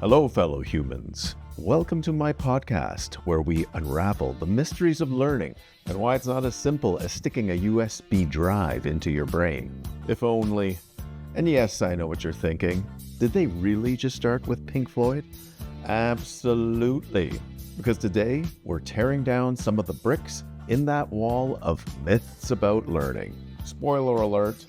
Hello, fellow humans. Welcome to my podcast, where we unravel the mysteries of learning and why it's not as simple as sticking a USB drive into your brain. If only. And yes, I know what you're thinking. Did they really just start with Pink Floyd? Absolutely. Because today, we're tearing down some of the bricks in that wall of myths about learning. Spoiler alert.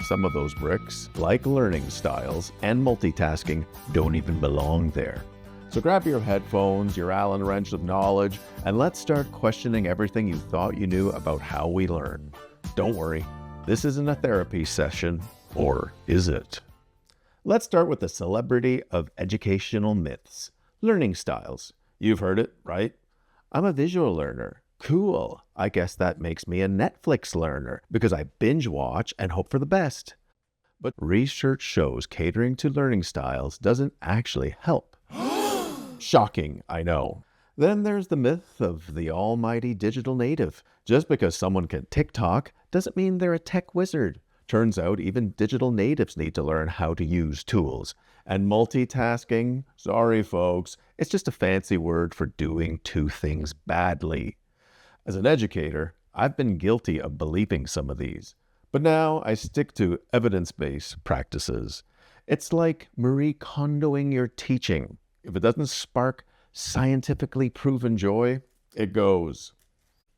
Some of those bricks, like learning styles and multitasking, don't even belong there. So grab your headphones, your Allen wrench of knowledge, and let's start questioning everything you thought you knew about how we learn. Don't worry, this isn't a therapy session, or is it? Let's start with the celebrity of educational myths, learning styles. You've heard it, right? I'm a visual learner. Cool. I guess that makes me a Netflix learner because I binge watch and hope for the best. But research shows catering to learning styles doesn't actually help. Shocking, I know. Then there's the myth of the almighty digital native. Just because someone can TikTok doesn't mean they're a tech wizard. Turns out even digital natives need to learn how to use tools. And multitasking, sorry folks, it's just a fancy word for doing two things badly. As an educator, I've been guilty of believing some of these, but now I stick to evidence-based practices. It's like Marie Kondoing your teaching. If it doesn't spark scientifically proven joy, it goes.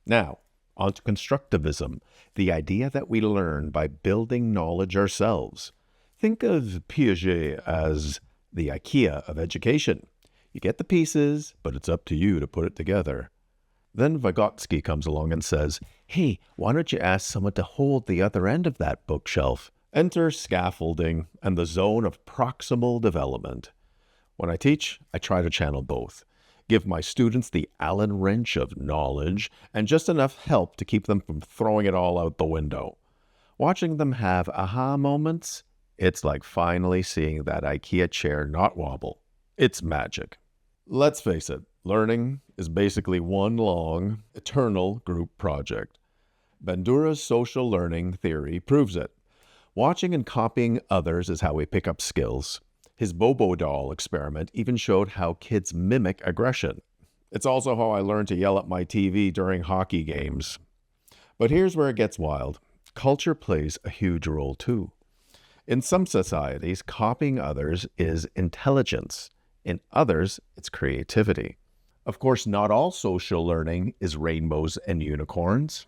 Now, on to constructivism, the idea that we learn by building knowledge ourselves. Think of Piaget as the IKEA of education. You get the pieces, but it's up to you to put it together. Then Vygotsky comes along and says, hey, why don't you ask someone to hold the other end of that bookshelf? Enter scaffolding and the zone of proximal development. When I teach, I try to channel both. Give my students the Allen wrench of knowledge and just enough help to keep them from throwing it all out the window. Watching them have aha moments, it's like finally seeing that IKEA chair not wobble. It's magic. Let's face it. Learning is basically one long, eternal group project. Bandura's social learning theory proves it. Watching and copying others is how we pick up skills. His Bobo doll experiment even showed how kids mimic aggression. It's also how I learned to yell at my TV during hockey games. But here's where it gets wild. Culture plays a huge role too. In some societies, copying others is intelligence. In others, it's creativity. Of course, not all social learning is rainbows and unicorns.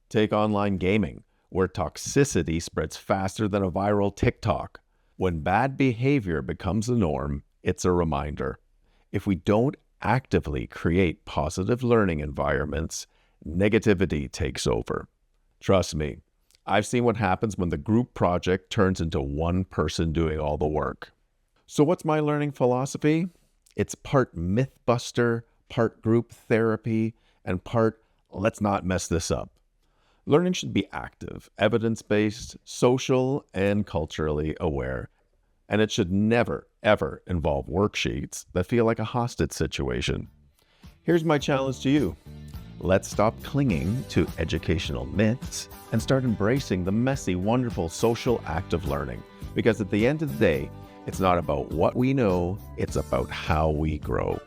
Take online gaming, where toxicity spreads faster than a viral TikTok. When bad behavior becomes the norm, it's a reminder. If we don't actively create positive learning environments, negativity takes over. Trust me, I've seen what happens when the group project turns into one person doing all the work. So what's my learning philosophy? It's part mythbuster, part group therapy, and part let's not mess this up. Learning should be active, evidence-based, social, and culturally aware. And it should never, ever involve worksheets that feel like a hostage situation. Here's my challenge to you. Let's stop clinging to educational myths and start embracing the messy, wonderful social act of learning. Because at the end of the day, it's not about what we know, it's about how we grow.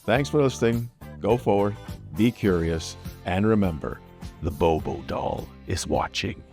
Thanks for listening. Go forward, be curious, and remember, the Bobo doll is watching.